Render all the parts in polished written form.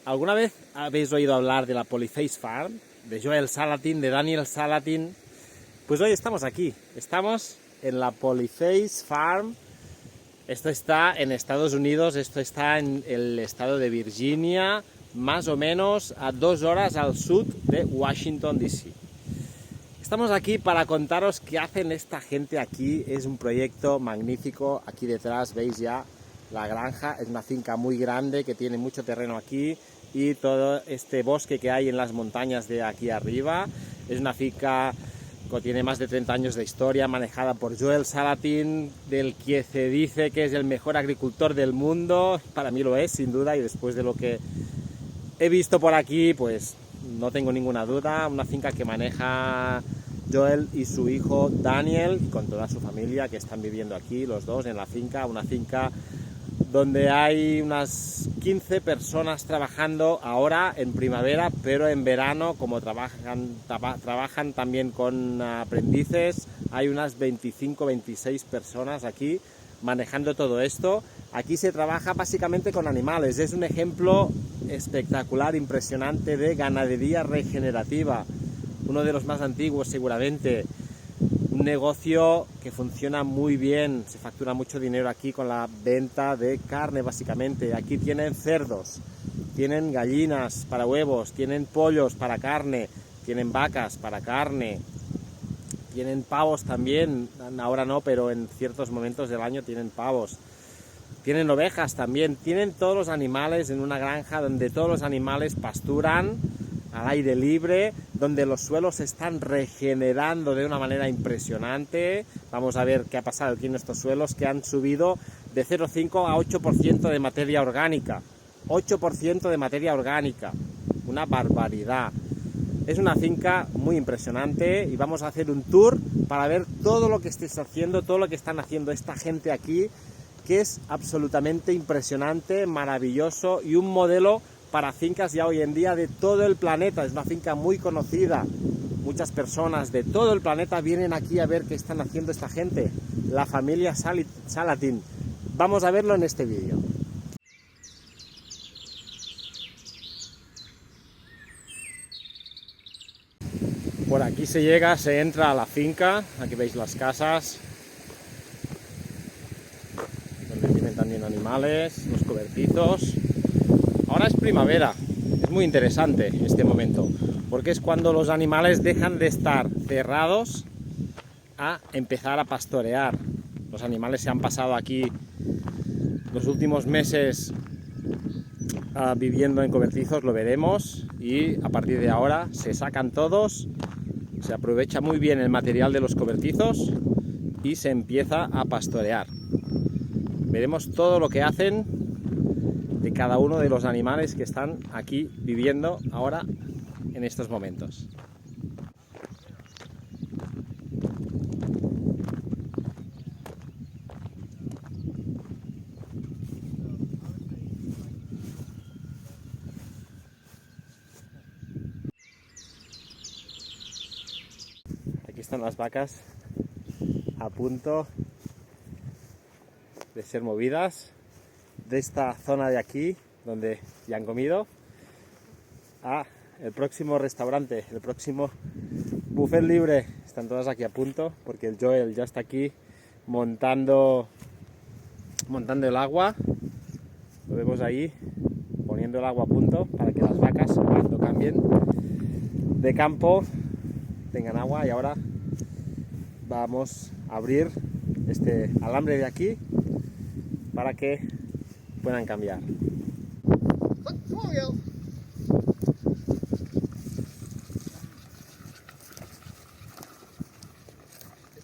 ¿Alguna vez habéis oído hablar de la Polyface Farm? De Joel Salatin, de Daniel Salatin. Pues hoy estamos aquí. Estamos en la Polyface Farm. Esto está en Estados Unidos, esto está en el estado de Virginia, más o menos a 2 horas al sur de Washington, D.C. Estamos aquí para contaros qué hacen esta gente aquí. Es un proyecto magnífico. Aquí detrás veis ya la granja. Es una finca muy grande que tiene mucho terreno aquí y todo este bosque que hay en las montañas de aquí arriba. Es una finca que tiene más de 30 años de historia, manejada por Joel Salatin, del que se dice que es el mejor agricultor del mundo. Para mí lo es, sin duda, y después de lo que he visto por aquí, pues no tengo ninguna duda. Una finca que maneja Joel y su hijo Daniel, con toda su familia que están viviendo aquí, los dos en la finca. Una finca donde hay unas 15 personas trabajando ahora en primavera, pero en verano, como trabajan también con aprendices, hay unas 25-26 personas aquí manejando todo esto. Aquí se trabaja básicamente con animales. Es un ejemplo espectacular, impresionante de ganadería regenerativa, uno de los más antiguos seguramente. Un negocio que funciona muy bien, se factura mucho dinero aquí con la venta de carne básicamente. Aquí tienen cerdos, tienen gallinas para huevos, tienen pollos para carne, tienen vacas para carne, tienen pavos también, ahora no, pero en ciertos momentos del año tienen pavos. Tienen ovejas también, tienen todos los animales en una granja donde todos los animales pasturan al aire libre, donde los suelos se están regenerando de una manera impresionante. Vamos a ver qué ha pasado aquí en estos suelos, que han subido de 0,5 a 8% de materia orgánica. 8% de materia orgánica, una barbaridad. Es una finca muy impresionante y vamos a hacer un tour para ver todo lo que estáis haciendo, todo lo que están haciendo esta gente aquí, que es absolutamente impresionante, maravilloso y un modelo para fincas ya hoy en día de todo el planeta. Es una finca muy conocida. Muchas personas de todo el planeta vienen aquí a ver qué están haciendo esta gente, la familia Salatin. Vamos a verlo en este vídeo. Por aquí se llega, se entra a la finca. Aquí veis las casas, donde tienen también animales, los cobertizos. Ahora es primavera, es muy interesante este momento, porque es cuando los animales dejan de estar cerrados a empezar a pastorear. Los animales se han pasado aquí los últimos meses viviendo en cobertizos, lo veremos, y a partir de ahora se sacan todos, se aprovecha muy bien el material de los cobertizos y se empieza a pastorear. Veremos todo lo que hacen de cada uno de los animales que están aquí viviendo ahora en estos momentos. Aquí están las vacas a punto de ser movidas de esta zona de aquí, donde ya han comido, a el próximo restaurante, el próximo buffet libre. Están todas aquí a punto porque el Joel ya está aquí montando el agua. Lo vemos ahí, poniendo el agua a punto para que las vacas, cuando cambien de campo, tengan agua. Y ahora vamos a abrir este alambre de aquí para que puedan cambiar.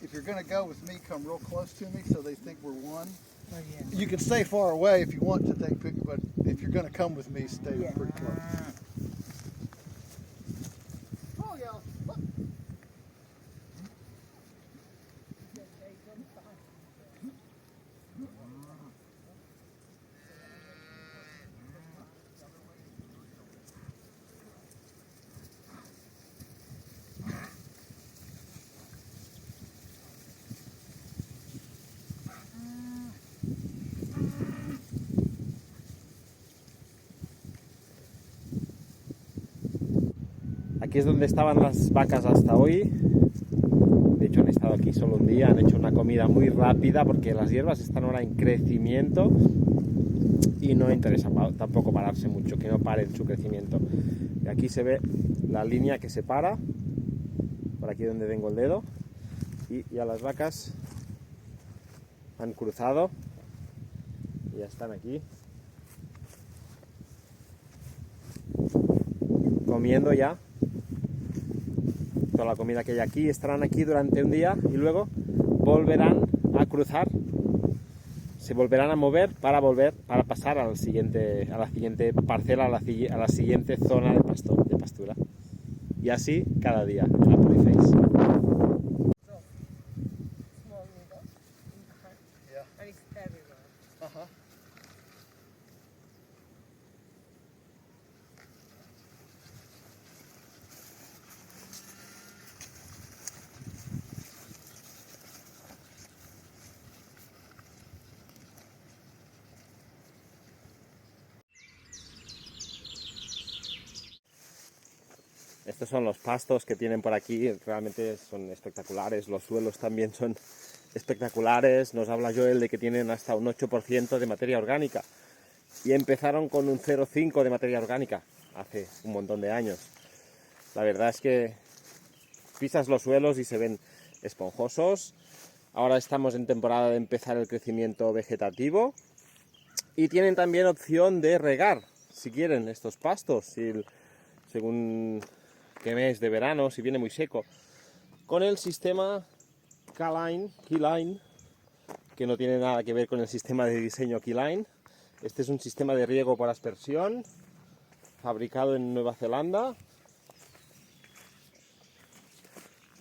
If you're going to go with me, come real close to me so they think we're one. Oh, yeah. You can stay far away if you want to take pictures, but if you're going to come with me, stay pretty close. Oh, yeah. Look. Aquí es donde estaban las vacas hasta hoy. De hecho han estado aquí solo un día, han hecho una comida muy rápida porque las hierbas están ahora en crecimiento y no interesa tampoco pararse mucho, que no paren su crecimiento. Y aquí se ve la línea que separa, por aquí donde tengo el dedo, y ya las vacas han cruzado y ya están aquí comiendo ya toda la comida que hay aquí. Estarán aquí durante un día y luego volverán a cruzar, se volverán a mover para pasar a la siguiente parcela, a la siguiente zona de pastura. Y así cada día en la Polyface. Estos son los pastos que tienen por aquí, realmente son espectaculares, los suelos también son espectaculares. Nos habla Joel de que tienen hasta un 8% de materia orgánica y empezaron con un 0,5% de materia orgánica hace un montón de años. La verdad es que pisas los suelos y se ven esponjosos. Ahora estamos en temporada de empezar el crecimiento vegetativo y tienen también opción de regar, si quieren, estos pastos, según qué mes de verano, si viene muy seco, con el sistema Keyline, que no tiene nada que ver con el sistema de diseño Keyline. Este es un sistema de riego por aspersión, fabricado en Nueva Zelanda,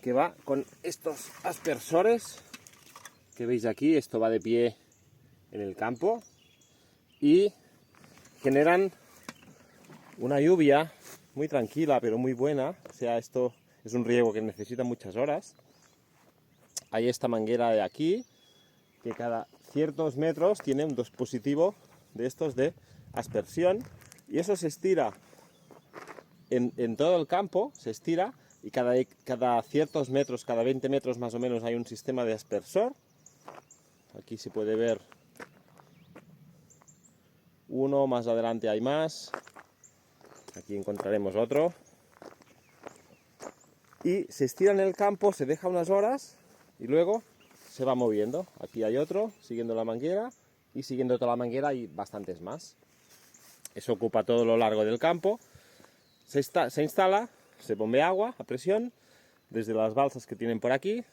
que va con estos aspersores que veis aquí. Esto va de pie en el campo y generan una lluvia muy tranquila pero muy buena. O sea, esto es un riego que necesita muchas horas. Hay esta manguera de aquí que cada ciertos metros tiene un dispositivo de estos de aspersión y eso se estira en todo el campo, se estira, y cada ciertos metros, cada 20 metros más o menos, hay un sistema de aspersor. Aquí se puede ver uno, más adelante hay más. Aquí encontraremos otro. Y se estira en el campo, se deja unas horas y luego se va moviendo. Aquí hay otro, siguiendo la manguera, y siguiendo toda la manguera hay bastantes más. Eso ocupa todo lo largo del campo. Se instala, se bombea agua a presión desde las balsas que tienen por aquí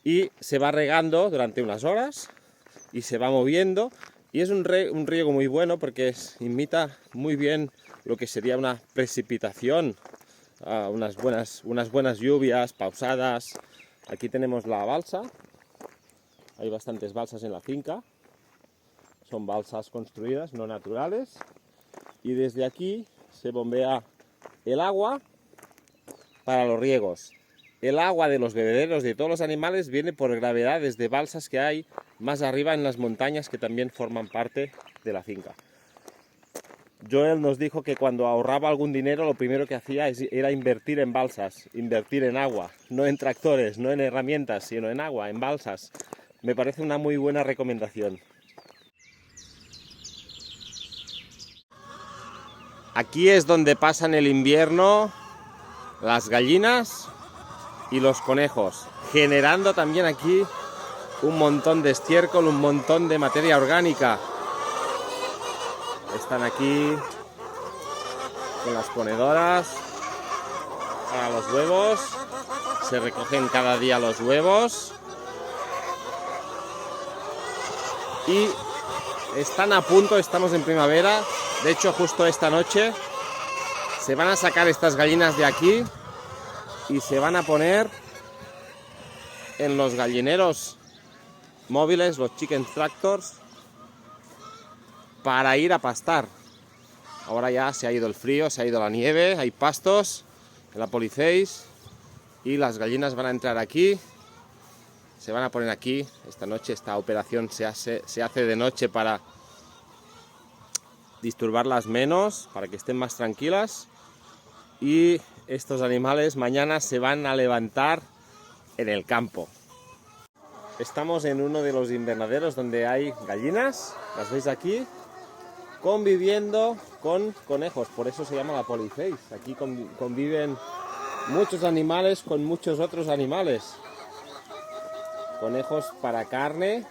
y se va regando durante unas horas y se va moviendo. Y es un riego muy bueno porque imita muy bien lo que sería una precipitación, unas buenas lluvias pausadas. Aquí tenemos la balsa, hay bastantes balsas en la finca, son balsas construidas, no naturales, y desde aquí se bombea el agua para los riegos. El agua de los bebederos de todos los animales viene por gravedad desde balsas que hay más arriba en las montañas, que también forman parte de la finca. Joel nos dijo que cuando ahorraba algún dinero lo primero que hacía era invertir en balsas, invertir en agua, no en tractores, no en herramientas, sino en agua, en balsas. Me parece una muy buena recomendación. Aquí es donde pasan el invierno las gallinas y los conejos, generando también aquí un montón de estiércol, un montón de materia orgánica. Están aquí con las ponedoras para los huevos, se recogen cada día los huevos y están a punto, estamos en primavera, de hecho justo esta noche se van a sacar estas gallinas de aquí y se van a poner en los gallineros móviles, los chicken tractors, para ir a pastar. Ahora ya se ha ido el frío, se ha ido la nieve, hay pastos en la Polyface y las gallinas van a entrar aquí, se van a poner aquí. Esta noche esta operación se hace de noche para disturbarlas menos, para que estén más tranquilas. y estos animales mañana se van a levantar en el campo. Estamos en uno de los invernaderos donde hay gallinas, las veis aquí, conviviendo con conejos, por eso se llama la Polyface. Aquí conviven muchos animales con muchos otros animales. Conejos para carne,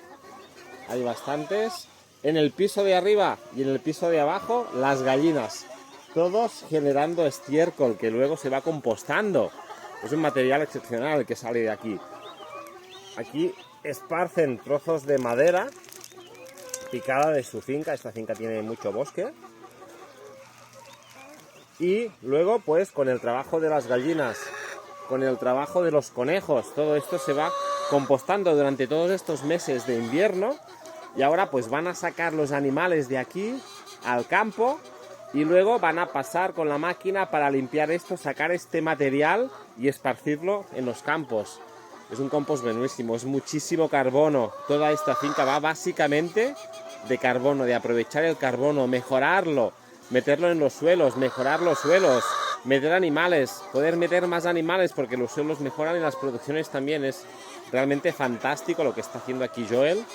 hay bastantes. En el piso de arriba y en el piso de abajo, las gallinas. Todos generando estiércol que luego se va compostando. Es un material excepcional que sale de aquí. Aquí esparcen trozos de madera picada de su finca. Esta finca tiene mucho bosque. Y luego, pues, con el trabajo de las gallinas, con el trabajo de los conejos, todo esto se va compostando durante todos estos meses de invierno. Y ahora, pues, van a sacar los animales de aquí al campo y luego van a pasar con la máquina para limpiar esto, sacar este material y esparcirlo en los campos. Es un compost buenísimo, es muchísimo carbono. Toda esta finca va básicamente de carbono, de aprovechar el carbono, mejorarlo, meterlo en los suelos, mejorar los suelos, meter animales, poder meter más animales porque los suelos mejoran y las producciones también. Es realmente fantástico lo que está haciendo aquí Joel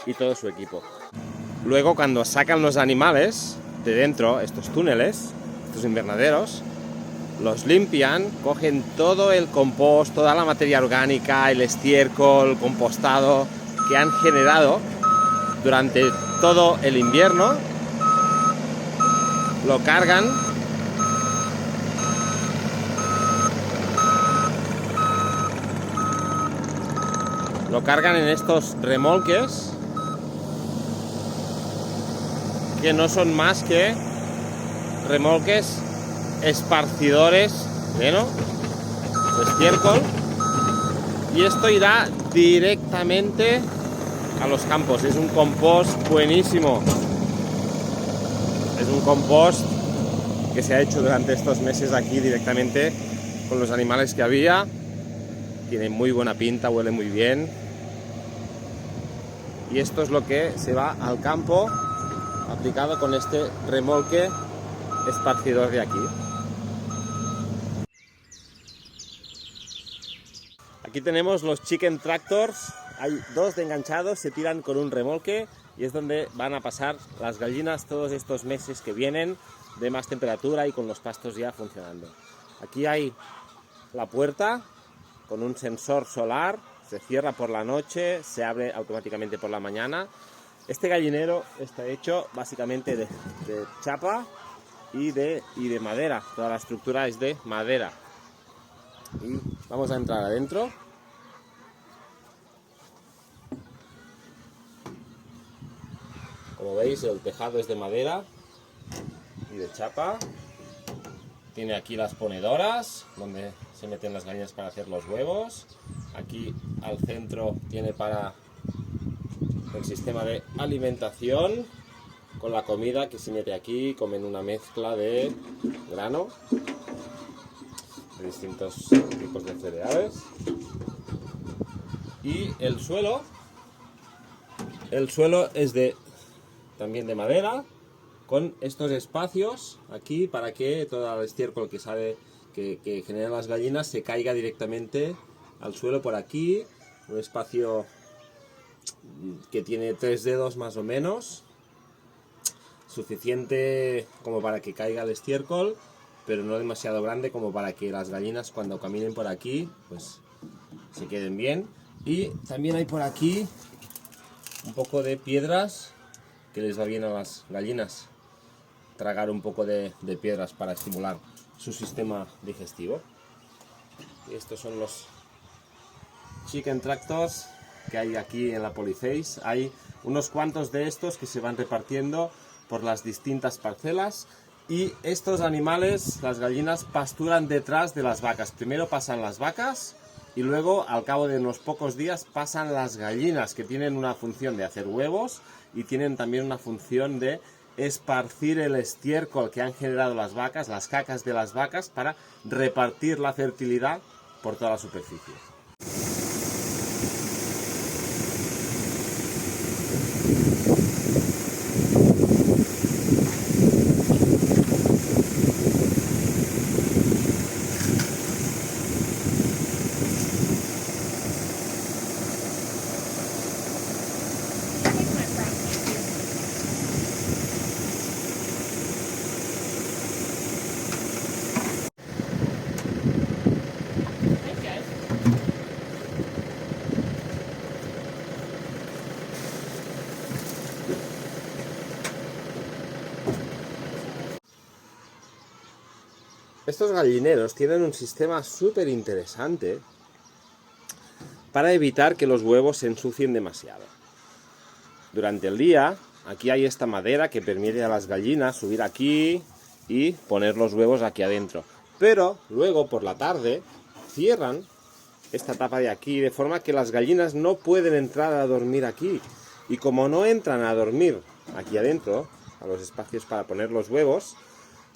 y todo su equipo. Luego, cuando sacan los animales de dentro, estos túneles, estos invernaderos, los limpian, cogen todo el compost, toda la materia orgánica, el estiércol, compostado que han generado durante todo el invierno, lo cargan en estos remolques que no son más que remolques esparcidores de estiércol, y esto irá directamente a los campos. Es un compost buenísimo, es un compost que se ha hecho durante estos meses aquí directamente con los animales que había. Tiene muy buena pinta, huele muy bien, y esto es lo que se va al campo aplicado con este remolque esparcidor de aquí. Aquí tenemos los chicken tractors, hay dos de enganchados, se tiran con un remolque y es donde van a pasar las gallinas todos estos meses que vienen de más temperatura y con los pastos ya funcionando. Aquí hay la puerta con un sensor solar, se cierra por la noche, se abre automáticamente por la mañana. Este gallinero está hecho básicamente de chapa y de madera, toda la estructura es de madera. Y vamos a entrar adentro. Como veis, el tejado es de madera y de chapa. Tiene aquí las ponedoras donde se meten las gallinas para hacer los huevos. Aquí al centro tiene para el sistema de alimentación con la comida que se mete aquí. Comen una mezcla de grano de distintos tipos de cereales. Y el suelo es también de madera, con estos espacios aquí para que todo el estiércol que sale, que generan las gallinas, se caiga directamente al suelo por aquí. Un espacio que tiene 3 dedos más o menos, suficiente como para que caiga el estiércol, pero no demasiado grande como para que las gallinas cuando caminen por aquí pues se queden bien. Y también hay por aquí un poco de piedras que les va bien a las gallinas, tragar un poco de piedras para estimular su sistema digestivo. Y estos son los chicken tractors que hay aquí en la Polyface. Hay unos cuantos de estos que se van repartiendo por las distintas parcelas, y estos animales, las gallinas, pasturan detrás de las vacas. Primero pasan las vacas y luego, al cabo de unos pocos días, pasan las gallinas, que tienen una función de hacer huevos y tienen también una función de esparcir el estiércol que han generado las vacas, las cacas de las vacas, para repartir la fertilidad por toda la superficie. estos gallineros tienen un sistema súper interesante para evitar que los huevos se ensucien demasiado. Durante el día, aquí hay esta madera que permite a las gallinas subir aquí y poner los huevos aquí adentro. Pero luego, por la tarde, cierran esta tapa de aquí, de forma que las gallinas no pueden entrar a dormir aquí. Y como no entran a dormir aquí adentro, a los espacios para poner los huevos,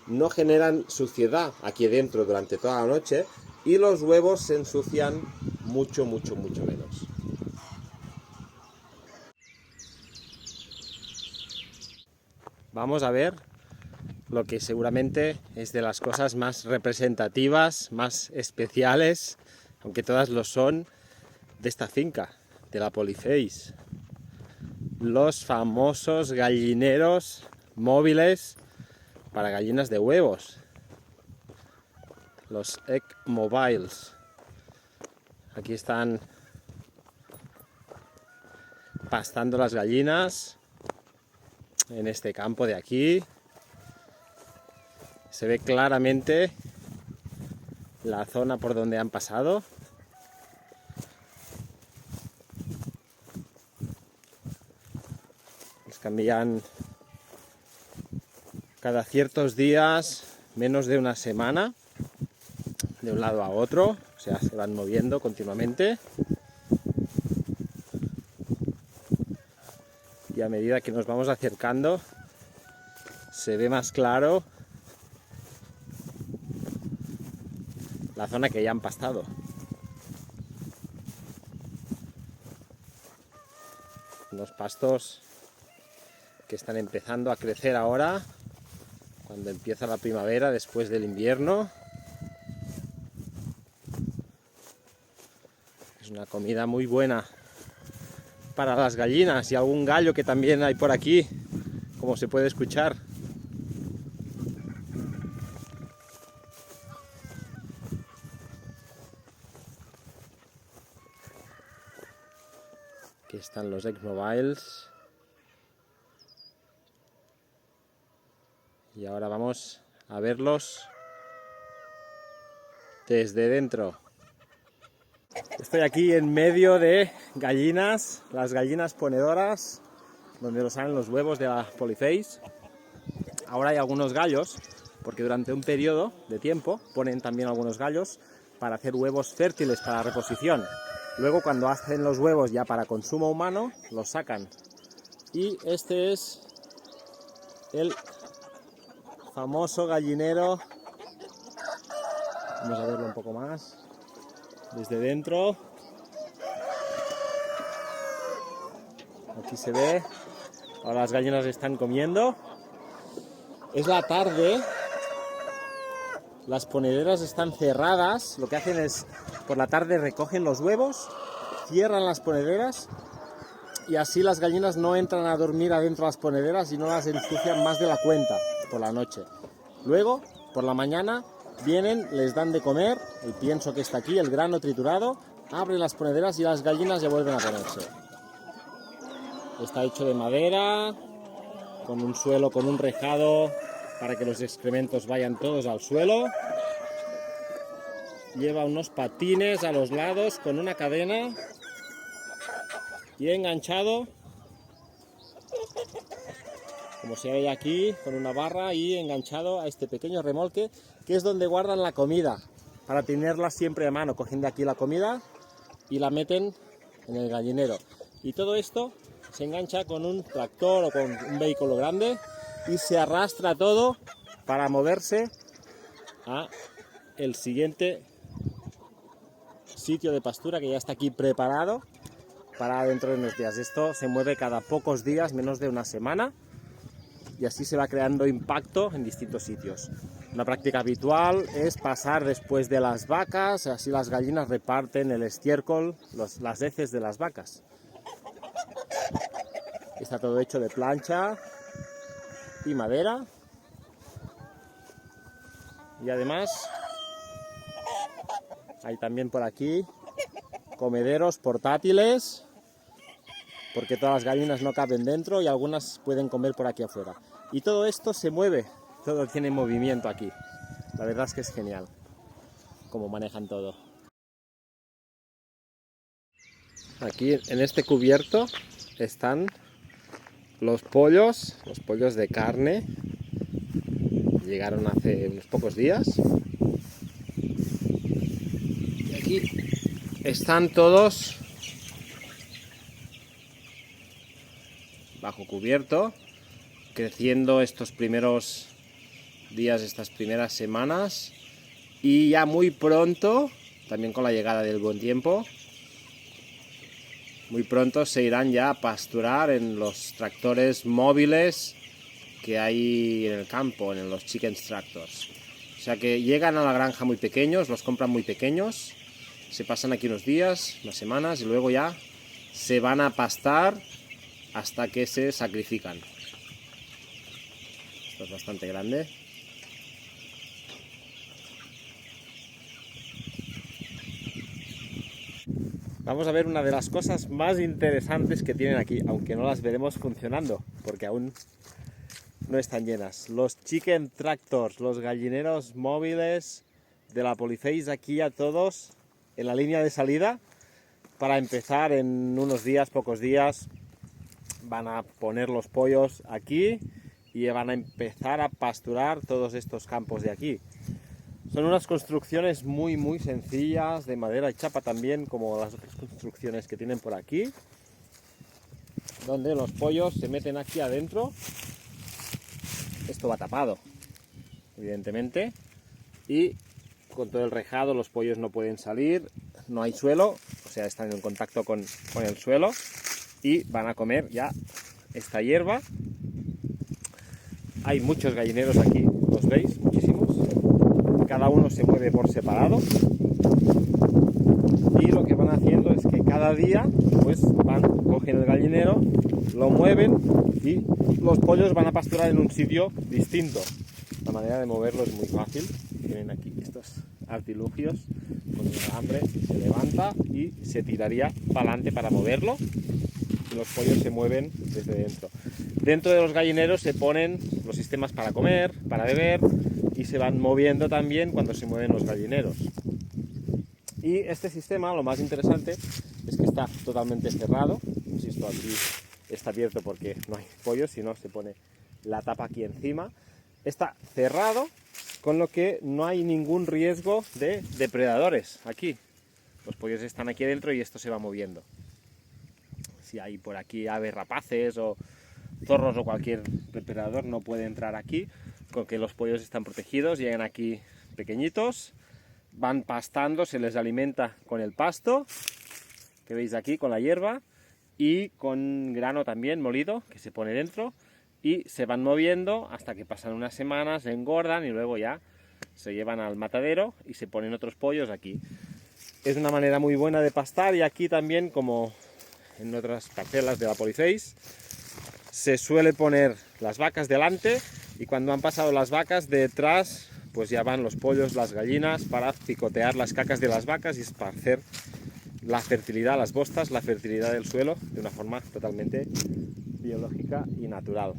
no generan suciedad aquí adentro durante toda la noche y los huevos se ensucian mucho menos. Vamos a ver lo que seguramente es de las cosas más representativas, más especiales, aunque todas lo son, de esta finca, de la Polyface. Los famosos gallineros móviles para gallinas de huevos, los Egg Mobiles. Aquí están pastando las gallinas en este campo de aquí. Se ve claramente la zona por donde han pasado. Les cambian cada ciertos días, menos de una semana, de un lado a otro, o sea, se van moviendo continuamente. Y a medida que nos vamos acercando, se ve más claro la zona que ya han pastado. Unos pastos que están empezando a crecer ahora, cuando empieza la primavera después del invierno. Es una comida muy buena para las gallinas y algún gallo que también hay por aquí, como se puede escuchar. Aquí están los Egg Mobiles. Y ahora vamos a verlos desde dentro. Estoy aquí en medio de gallinas, las gallinas ponedoras, donde nos salen los huevos de la Polyface. Ahora hay algunos gallos, porque durante un periodo de tiempo ponen también algunos gallos para hacer huevos fértiles para reposición. Luego, cuando hacen los huevos ya para consumo humano, los sacan. Y este es el famoso gallinero. Vamos a verlo un poco más desde dentro. Aquí se ve. Ahora las gallinas están comiendo. Es la tarde. Las ponederas están cerradas. Lo que hacen es, por la tarde recogen los huevos, cierran las ponederas y así las gallinas no entran a dormir adentro de las ponederas y no las ensucian más de la cuenta por la noche. Luego, por la mañana, vienen, les dan de comer el pienso que está aquí, el grano triturado, abren las ponederas y las gallinas ya vuelven a ponerse. Está hecho de madera, con un suelo, con un rejado para que los excrementos vayan todos al suelo. Lleva unos patines a los lados con una cadena y enganchado, como se ve aquí, con una barra y enganchado a este pequeño remolque, que es donde guardan la comida, para tenerla siempre a mano. Cogen de aquí la comida y la meten en el gallinero. Y todo esto se engancha con un tractor o con un vehículo grande y se arrastra todo para moverse a el siguiente sitio de pastura que ya está aquí preparado para dentro de unos días. Esto se mueve cada pocos días, menos de una semana, y así se va creando impacto en distintos sitios. Una práctica habitual es pasar después de las vacas, así las gallinas reparten el estiércol, las heces de las vacas. Está todo hecho de plancha y madera. Y además hay también por aquí comederos portátiles, porque todas las gallinas no caben dentro y algunas pueden comer por aquí afuera. Y todo esto se mueve, todo tiene movimiento aquí. La verdad es que es genial cómo manejan todo. Aquí en este cubierto están los pollos de carne. Llegaron hace unos pocos días. Y aquí están todos bajo cubierto, creciendo estos primeros días, estas primeras semanas. Y ya muy pronto, también con la llegada del buen tiempo, muy pronto se irán ya a pasturar en los tractores móviles que hay en el campo, en los chicken tractors. O sea que llegan a la granja muy pequeños, los compran muy pequeños, se pasan aquí unos días, unas semanas y luego ya se van a pastar hasta que se sacrifican. Esto es bastante grande. Vamos a ver una de las cosas más interesantes que tienen aquí, aunque no las veremos funcionando, porque aún no están llenas. Los chicken tractors, los gallineros móviles de la Polyface aquí a todos en la línea de salida. Para empezar, en unos días, pocos días, van a poner los pollos aquí y van a empezar a pasturar todos estos campos de aquí. Son unas construcciones muy sencillas, de madera y chapa también, como las otras construcciones que tienen por aquí, donde los pollos se meten aquí adentro. Esto va tapado, evidentemente, y con todo el rejado los pollos no pueden salir, no hay suelo, o sea, están en contacto con el suelo y van a comer ya esta hierba. Hay muchos gallineros aquí, ¿los veis? Muchísimos. Cada uno se mueve por separado y lo que van haciendo es que cada día pues cogen el gallinero, lo mueven y los pollos van a pasturar en un sitio distinto. La manera de moverlo es muy fácil. Tienen aquí estos artilugios con un alambre, se levanta y se tiraría para adelante para moverlo y los pollos se mueven desde dentro. Dentro de los gallineros se ponen los sistemas para comer, para beber y se van moviendo también cuando se mueven los gallineros. Y este sistema, lo más interesante, es que está totalmente cerrado. Insisto, aquí está abierto porque no hay pollos, sino se pone la tapa aquí encima. Está cerrado, con lo que no hay ningún riesgo de depredadores aquí. Los pollos están aquí dentro y esto se va moviendo. Si hay por aquí aves rapaces o zorros o cualquier depredador no puede entrar aquí, con que los pollos están protegidos, llegan aquí pequeñitos, van pastando, se les alimenta con el pasto, que veis aquí, con la hierba, y con grano también molido, que se pone dentro, y se van moviendo hasta que pasan unas semanas, se engordan y luego ya se llevan al matadero y se ponen otros pollos aquí. Es una manera muy buena de pastar y aquí también, como en otras parcelas de la Polyface, se suele poner las vacas delante y cuando han pasado las vacas detrás pues ya van los pollos, las gallinas para picotear las cacas de las vacas y esparcer la fertilidad, las bostas, la fertilidad del suelo de una forma totalmente biológica y natural.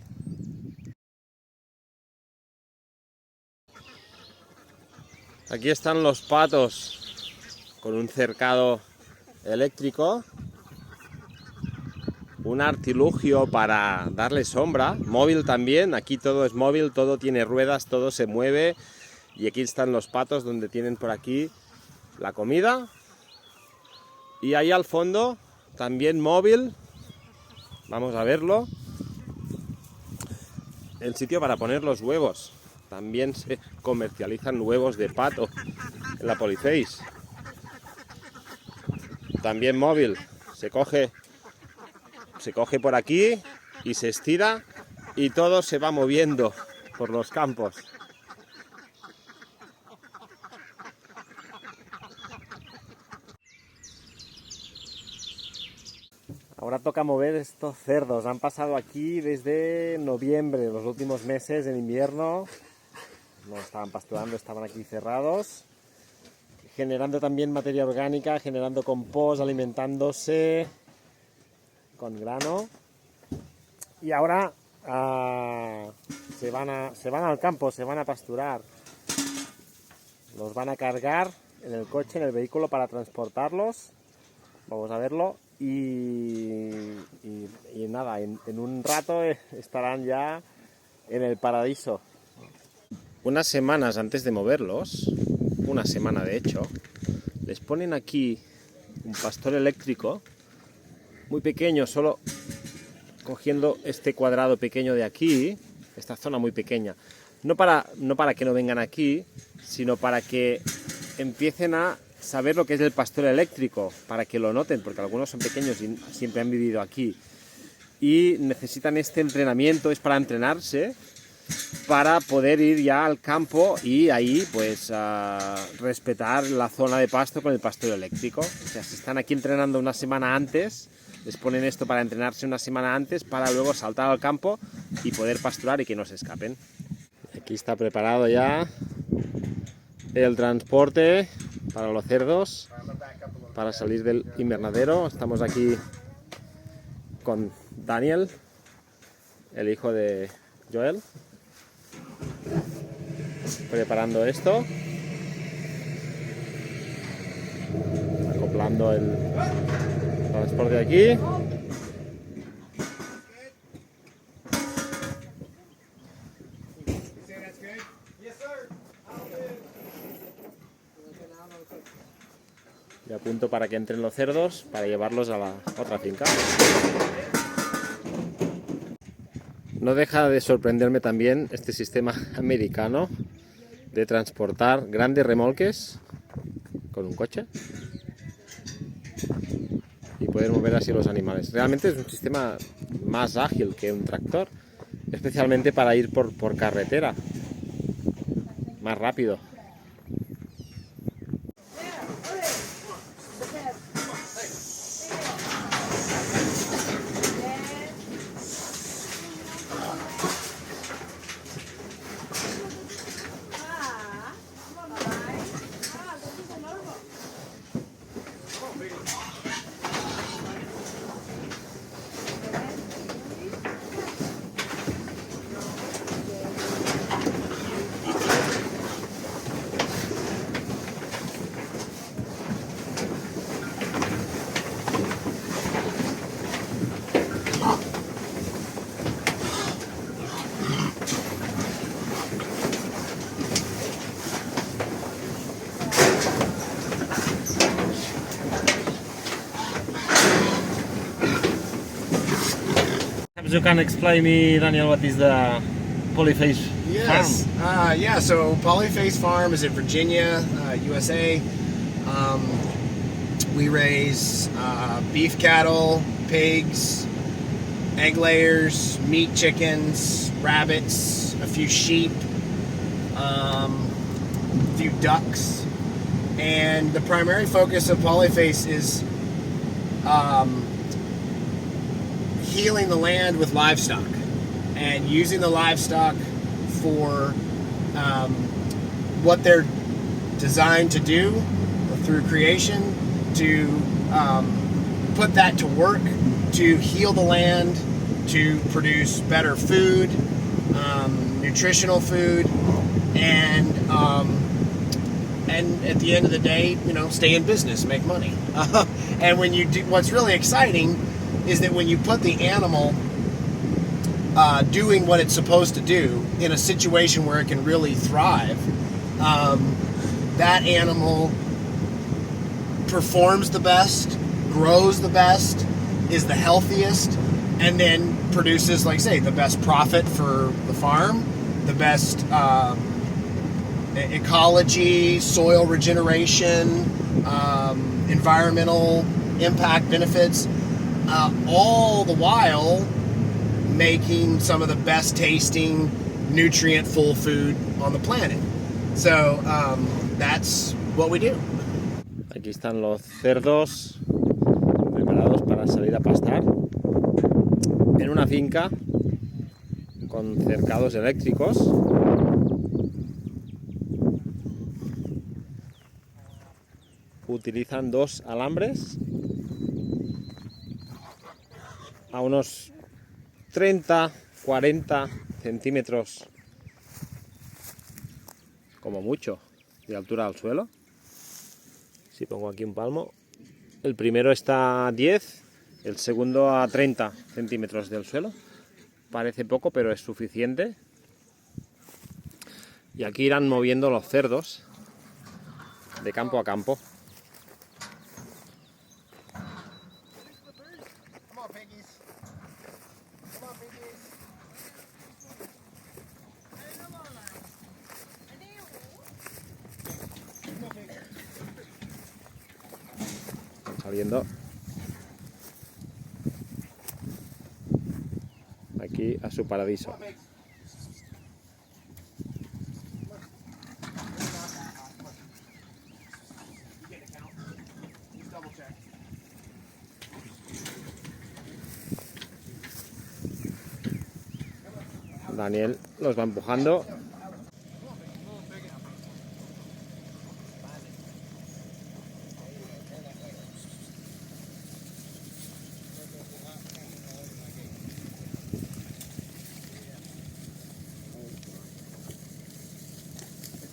Aquí están los patos con un cercado eléctrico, un artilugio para darle sombra, móvil también, aquí todo es móvil, todo tiene ruedas, todo se mueve. Y aquí están los patos donde tienen por aquí la comida. Y ahí al fondo también móvil, vamos a verlo, el sitio para poner los huevos. También se comercializan huevos de pato en la Polyface. También móvil, se coge por aquí y se estira y todo se va moviendo por los campos. Ahora toca mover estos cerdos. Han pasado aquí desde noviembre, los últimos meses en invierno. No estaban pasturando, estaban aquí cerrados. Generando también materia orgánica, generando compost, alimentándose con grano. Y ahora se van al campo, se van a pasturar. Los van a cargar en el coche, en el vehículo para transportarlos. Vamos a verlo. Y nada, en un rato estarán ya en el paraíso. Unas semanas antes de moverlos, una semana de hecho, les ponen aquí un pastor eléctrico muy pequeño, solo cogiendo este cuadrado pequeño de aquí, esta zona muy pequeña. No para que no vengan aquí, sino para que empiecen a saber lo que es el pastor eléctrico, para que lo noten, porque algunos son pequeños y siempre han vivido aquí. Y necesitan este entrenamiento, es para entrenarse, para poder ir ya al campo y ahí pues respetar la zona de pasto con el pastor eléctrico. O sea, si están aquí entrenando una semana antes, les ponen esto para entrenarse una semana antes, para luego saltar al campo y poder pasturar y que no se escapen. Aquí está preparado ya el transporte para los cerdos, para salir del invernadero. Estamos aquí con Daniel, el hijo de Joel, preparando esto, acoplando el transporte aquí. Y a punto para que entren los cerdos para llevarlos a la otra finca. No deja de sorprenderme también este sistema americano de transportar grandes remolques con un coche y poder mover así los animales. Realmente es un sistema más ágil que un tractor, especialmente para ir por carretera, más rápido. You can explain me, Daniel, what is the Polyface Yes. farm? So Polyface Farm is in Virginia, USA. We raise beef cattle, pigs, egg layers, meat chickens, rabbits, a few sheep, a few ducks. And the primary focus of Polyface is healing the land with livestock and using the livestock for what they're designed to do through creation, to put that to work, to heal the land, to produce better food, nutritional food, and at the end of the day, stay in business, make money. And when you do, what's really exciting is that when you put the animal doing what it's supposed to do in a situation where it can really thrive, that animal performs the best, grows the best, is the healthiest, and then produces, like say, the best profit for the farm, the best ecology, soil regeneration, environmental impact benefits, all the while making some of the best tasting, nutrient full food on the planet. So that's what we do. Aquí están los cerdos preparados para salir a pastar en una finca con cercados eléctricos. Utilizan 2 alambres a unos 30-40 centímetros como mucho de altura al suelo. Si pongo aquí un palmo, el primero está a 10, el segundo a 30 centímetros del suelo. Parece poco, pero es suficiente. Y aquí irán moviendo los cerdos de campo a campo. Saliendo aquí a su paraíso. Daniel los va empujando.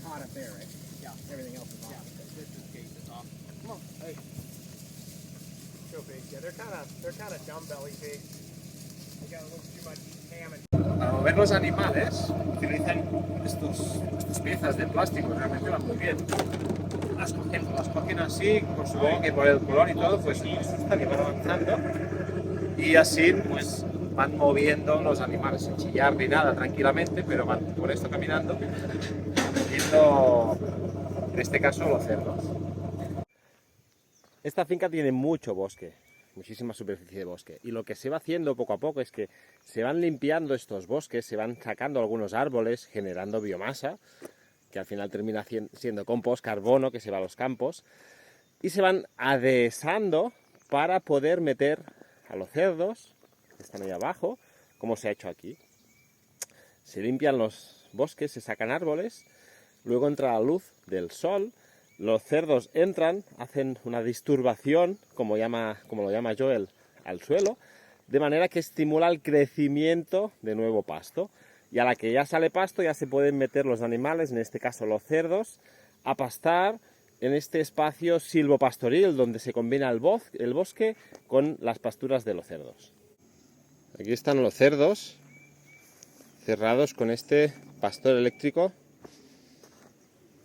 Hot up there, right? Yeah. Everything else is off. This gate is off. Come on, hey. Go pigs. Yeah, they're kind of dumb belly pigs. They got a little too much ham and. Para mover los animales utilizan estas piezas de plástico, realmente van muy bien. Las cogen así, pues supongo que por el color y todo, pues se asustan y van avanzando. Y así pues van moviendo los animales sin chillar ni nada, tranquilamente, pero van por esto caminando, viendo, en este caso, los cerdos. Esta finca tiene mucho bosque, muchísima superficie de bosque, y lo que se va haciendo poco a poco es que se van limpiando estos bosques, se van sacando algunos árboles, generando biomasa, que al final termina siendo compost, carbono, que se va a los campos, y se van adhesando para poder meter a los cerdos, que están ahí abajo, como se ha hecho aquí. Se limpian los bosques, se sacan árboles, luego entra la luz del sol, los cerdos entran, hacen una disturbación, como lo llama Joel, al suelo, de manera que estimula el crecimiento de nuevo pasto. Y a la que ya sale pasto ya se pueden meter los animales, en este caso los cerdos, a pastar en este espacio silvopastoril donde se combina el bosque con las pasturas de los cerdos. Aquí están los cerdos cerrados con este pastor eléctrico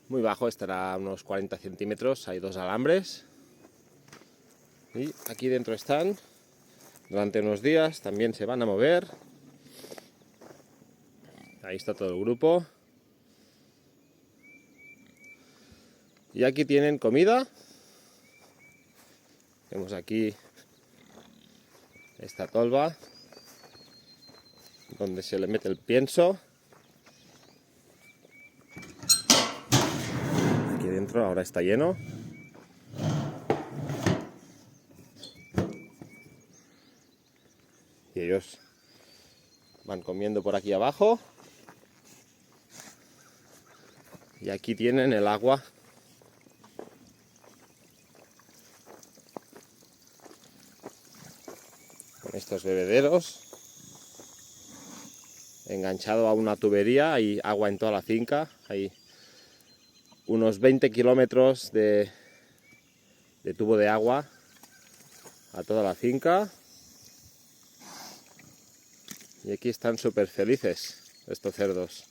muy bajo, estará a unos 40 centímetros, hay 2 alambres y aquí dentro están. Durante unos días también se van a mover. Ahí está todo el grupo. Y aquí tienen comida. Vemos aquí esta tolva donde se le mete el pienso. Aquí dentro ahora está lleno. Y ellos van comiendo por aquí abajo. Y aquí tienen el agua. Con estos bebederos. Enganchado a una tubería, hay agua en toda la finca. Hay unos 20 kilómetros de tubo de agua a toda la finca. Y aquí están súper felices estos cerdos.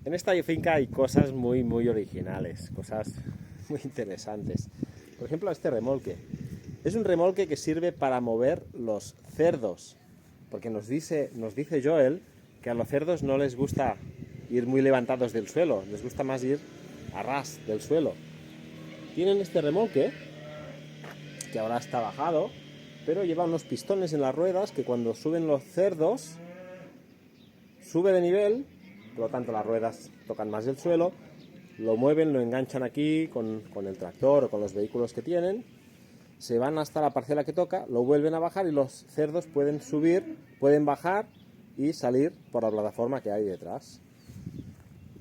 En esta finca hay cosas muy originales, cosas muy interesantes. Por ejemplo, este remolque. Es un remolque que sirve para mover los cerdos, porque nos dice Joel que a los cerdos no les gusta ir muy levantados del suelo, les gusta más ir a ras del suelo. Tienen este remolque, que ahora está bajado, pero lleva unos pistones en las ruedas que cuando suben los cerdos, sube de nivel. Por lo tanto, las ruedas tocan más el suelo, lo mueven, lo enganchan aquí con el tractor o con los vehículos que tienen, se van hasta la parcela que toca, lo vuelven a bajar y los cerdos pueden subir, pueden bajar y salir por la plataforma que hay detrás.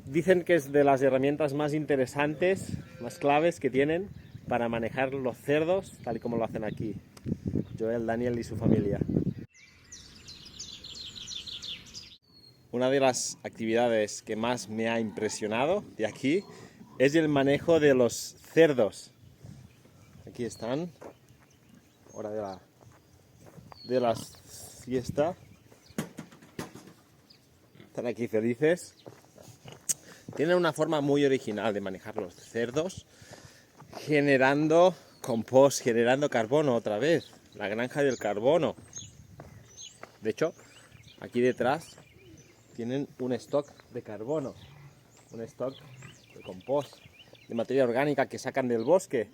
Dicen que es de las herramientas más interesantes, más claves que tienen para manejar los cerdos, tal y como lo hacen aquí Joel, Daniel y su familia. Una de las actividades que más me ha impresionado de aquí es el manejo de los cerdos. Aquí están, hora de la siesta. Están aquí felices. Tienen una forma muy original de manejar los cerdos, generando compost, generando carbono otra vez, la granja del carbono. De hecho, aquí detrás tienen un stock de carbono, un stock de compost, de materia orgánica que sacan del bosque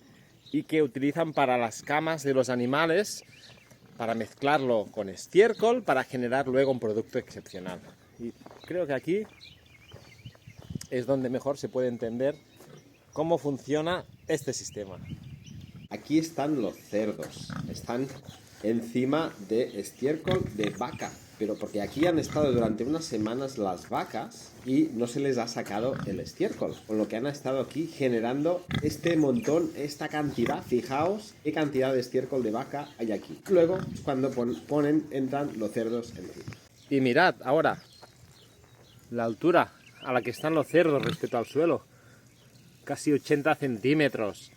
y que utilizan para las camas de los animales, para mezclarlo con estiércol, para generar luego un producto excepcional. Y creo que aquí es donde mejor se puede entender cómo funciona este sistema. Aquí están los cerdos, están encima de estiércol de vaca, pero porque aquí han estado durante unas semanas las vacas y no se les ha sacado el estiércol, con lo que han estado aquí generando este montón, esta cantidad. Fijaos qué cantidad de estiércol de vaca hay aquí. Luego, cuando entran los cerdos encima. Y mirad ahora la altura a la que están los cerdos respecto al suelo, casi 80 centímetros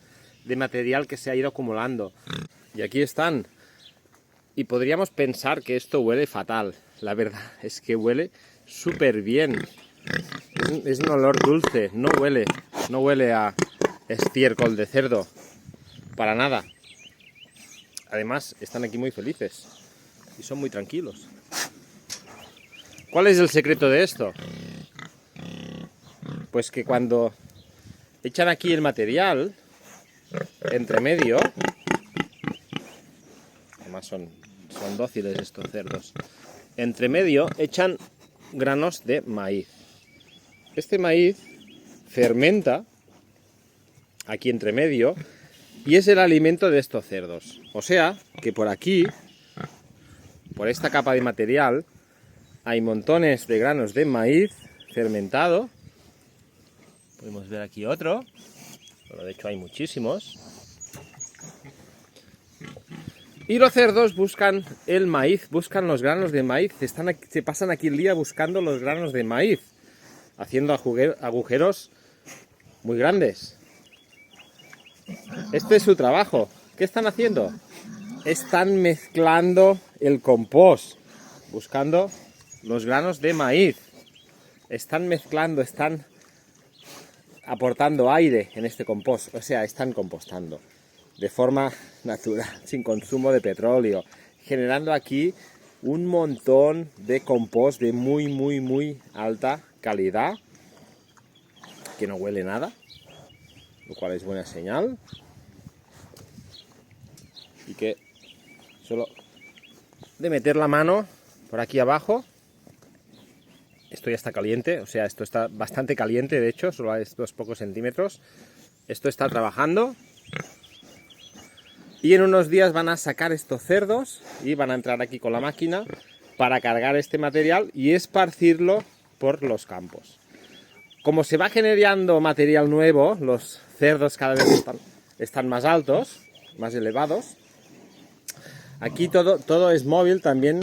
de material que se ha ido acumulando. Y aquí están. Y podríamos pensar que esto huele fatal. La verdad es que huele súper bien. Es un olor dulce, no huele a estiércol de cerdo, para nada. Además, están aquí muy felices y son muy tranquilos. ¿Cuál es el secreto de esto? Pues que cuando echan aquí el material entre medio, además son dóciles estos cerdos, entre medio echan granos de maíz. Este maíz fermenta aquí entre medio y es el alimento de estos cerdos. O sea que por aquí, por esta capa de material, hay montones de granos de maíz fermentado. Podemos ver aquí otro. Bueno, de hecho hay muchísimos. Y los cerdos buscan el maíz, buscan los granos de maíz. Se pasan aquí el día buscando los granos de maíz, haciendo agujeros muy grandes. Este es su trabajo. ¿Qué están haciendo? Están mezclando el compost, buscando los granos de maíz. Están mezclando, están aportando aire en este compost, o sea, están compostando de forma natural, sin consumo de petróleo, generando aquí un montón de compost de muy alta calidad, que no huele nada, lo cual es buena señal, y que solo de meter la mano por aquí abajo. Esto ya está caliente, o sea, esto está bastante caliente, de hecho, solo a estos pocos centímetros. Esto está trabajando. Y en unos días van a sacar estos cerdos y van a entrar aquí con la máquina para cargar este material y esparcirlo por los campos. Como se va generando material nuevo, los cerdos cada vez están más altos, más elevados. Aquí todo es móvil también.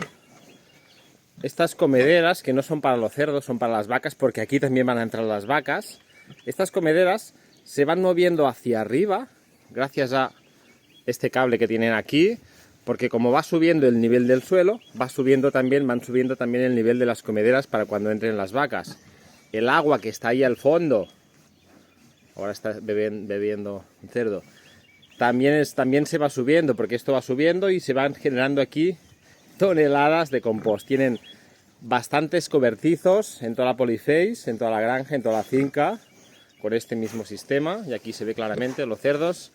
Estas comederas, que no son para los cerdos, son para las vacas, porque aquí también van a entrar las vacas. Estas comederas se van moviendo hacia arriba, gracias a este cable que tienen aquí, porque como va subiendo el nivel del suelo, van subiendo también el nivel de las comederas para cuando entren las vacas. El agua que está ahí al fondo, ahora está bebiendo un cerdo, también se va subiendo, porque esto va subiendo y se van generando aquí toneladas de compost. Tienen bastantes cobertizos en toda la Polyface, en toda la granja, en toda la finca, con este mismo sistema. Y aquí se ve claramente los cerdos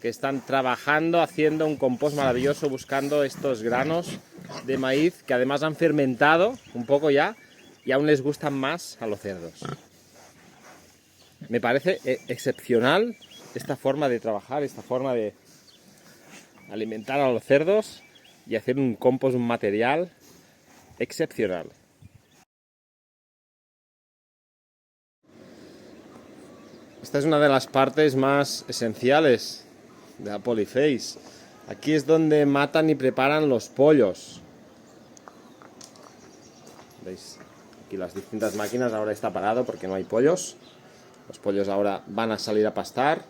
que están trabajando, haciendo un compost maravilloso, buscando estos granos de maíz que además han fermentado un poco ya y aún les gustan más a los cerdos. Me parece excepcional esta forma de trabajar, esta forma de alimentar a los cerdos y hacer un compost, un material excepcional. Esta es una de las partes más esenciales de la Polyface. Aquí es donde matan y preparan los pollos. ¿Veis? Aquí las distintas máquinas, ahora está parado porque no hay pollos. Los pollos ahora van a salir a pastar,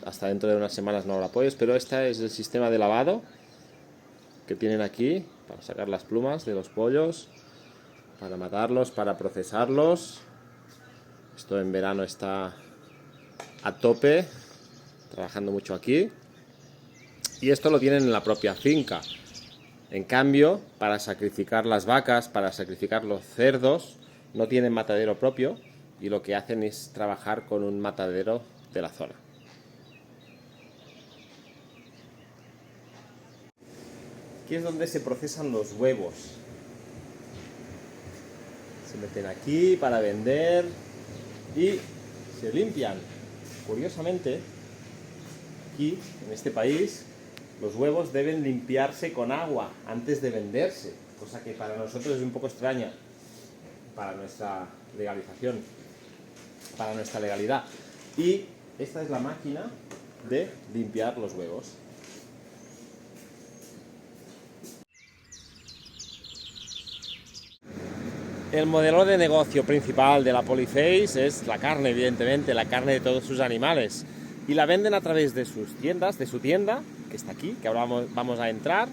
hasta dentro de unas semanas no habrá pollos, pero este es el sistema de lavado que tienen aquí para sacar las plumas de los pollos, para matarlos, para procesarlos. Esto en verano está a tope, trabajando mucho aquí. Y esto lo tienen en la propia finca. En cambio, para sacrificar las vacas, para sacrificar los cerdos, no tienen matadero propio y lo que hacen es trabajar con un matadero de la zona. Aquí es donde se procesan los huevos. Se meten aquí para vender y se limpian. Curiosamente, aquí, en este país, los huevos deben limpiarse con agua antes de venderse, cosa que para nosotros es un poco extraña, para nuestra legalización, para nuestra legalidad. Y esta es la máquina de limpiar los huevos. El modelo de negocio principal de la Polyface es la carne, evidentemente, la carne de todos sus animales. Y la venden a través de sus tiendas, de su tienda, que está aquí, que ahora vamos a entrar,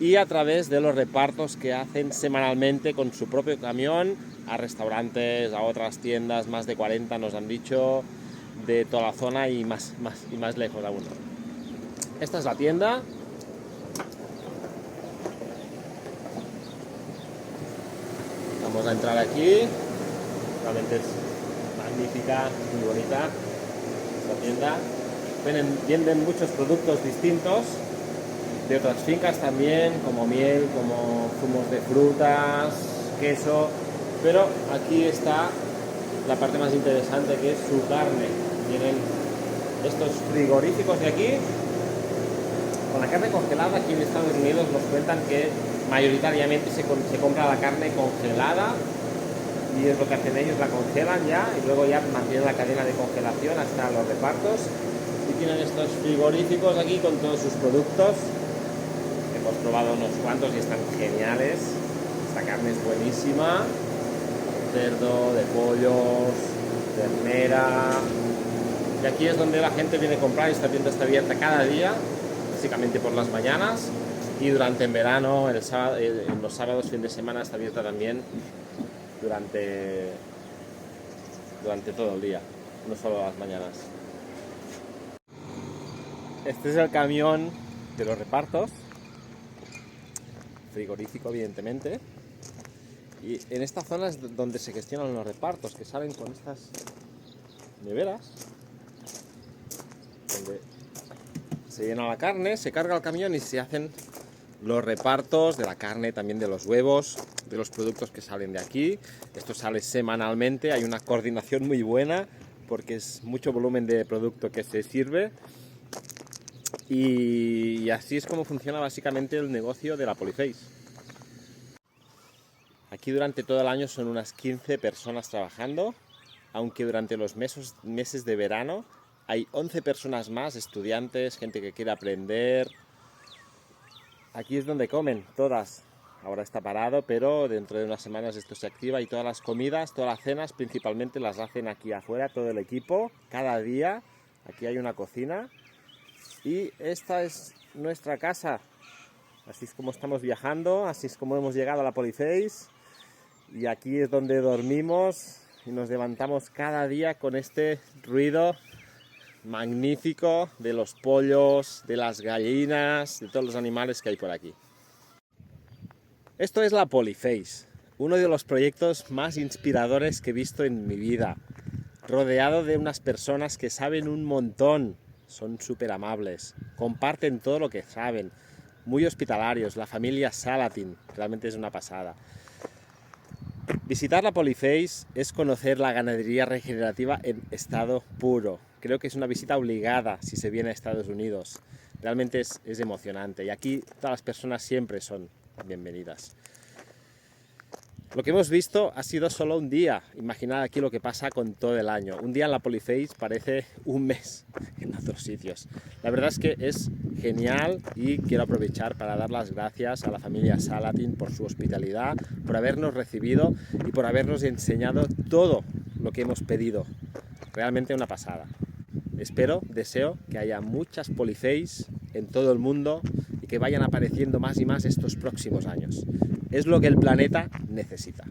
y a través de los repartos que hacen semanalmente con su propio camión a restaurantes, a otras tiendas, más de 40 nos han dicho, de toda la zona y más lejos aún. Esta es la tienda. Vamos a entrar aquí, realmente es magnífica, muy bonita esta tienda. Venden muchos productos distintos, de otras fincas también, como miel, como zumos de frutas, queso, pero aquí está la parte más interesante, que es su carne. Tienen estos frigoríficos de aquí, con la carne congelada. Aquí en Estados Unidos nos cuentan que mayoritariamente se compra la carne congelada y es lo que hacen ellos, la congelan ya y luego ya mantienen la cadena de congelación hasta los repartos. Y tienen estos frigoríficos aquí con todos sus productos. Hemos probado unos cuantos y están geniales. Esta carne es buenísima. Cerdo, de pollos, ternera. Y aquí es donde la gente viene a comprar. Esta tienda está abierta cada día, básicamente por las mañanas. Y durante en verano, en los sábados, fin de semana, está abierta también durante todo el día, no solo las mañanas. Este es el camión de los repartos, frigorífico evidentemente, y en esta zona es donde se gestionan los repartos, que salen con estas neveras, donde se llena la carne, se carga el camión y se hacen los repartos de la carne, también de los huevos, de los productos que salen de aquí. Esto sale semanalmente, hay una coordinación muy buena porque es mucho volumen de producto que se sirve. Y así es como funciona básicamente el negocio de la Polyface. Aquí durante todo el año son unas 15 personas trabajando, aunque durante los meses de verano hay 11 personas más, estudiantes, gente que quiere aprender. Aquí es donde comen todas. Ahora está parado, pero dentro de unas semanas esto se activa y todas las comidas, todas las cenas principalmente las hacen aquí afuera, todo el equipo, cada día. Aquí hay una cocina. Y esta es nuestra casa. Así es como estamos viajando, así es como hemos llegado a la Polyface. Y aquí es donde dormimos y nos levantamos cada día con este ruido magnífico de los pollos, de las gallinas, de todos los animales que hay por aquí. Esto es la Polyface, uno de los proyectos más inspiradores que he visto en mi vida. Rodeado de unas personas que saben un montón. Son súper amables, comparten todo lo que saben, muy hospitalarios, la familia Salatin, realmente es una pasada. Visitar la Polyface es conocer la ganadería regenerativa en estado puro. Creo que es una visita obligada si se viene a Estados Unidos. Realmente es emocionante y aquí todas las personas siempre son bienvenidas. Lo que hemos visto ha sido solo un día. Imaginad aquí lo que pasa con todo el año. Un día en la Polyface parece un mes en otros sitios. La verdad es que es genial y quiero aprovechar para dar las gracias a la familia Salatin por su hospitalidad, por habernos recibido y por habernos enseñado todo lo que hemos pedido. realmente una pasada. Espero, deseo que haya muchas Polyface en todo el mundo y que vayan apareciendo más y más estos próximos años. Es lo que el planeta necesita.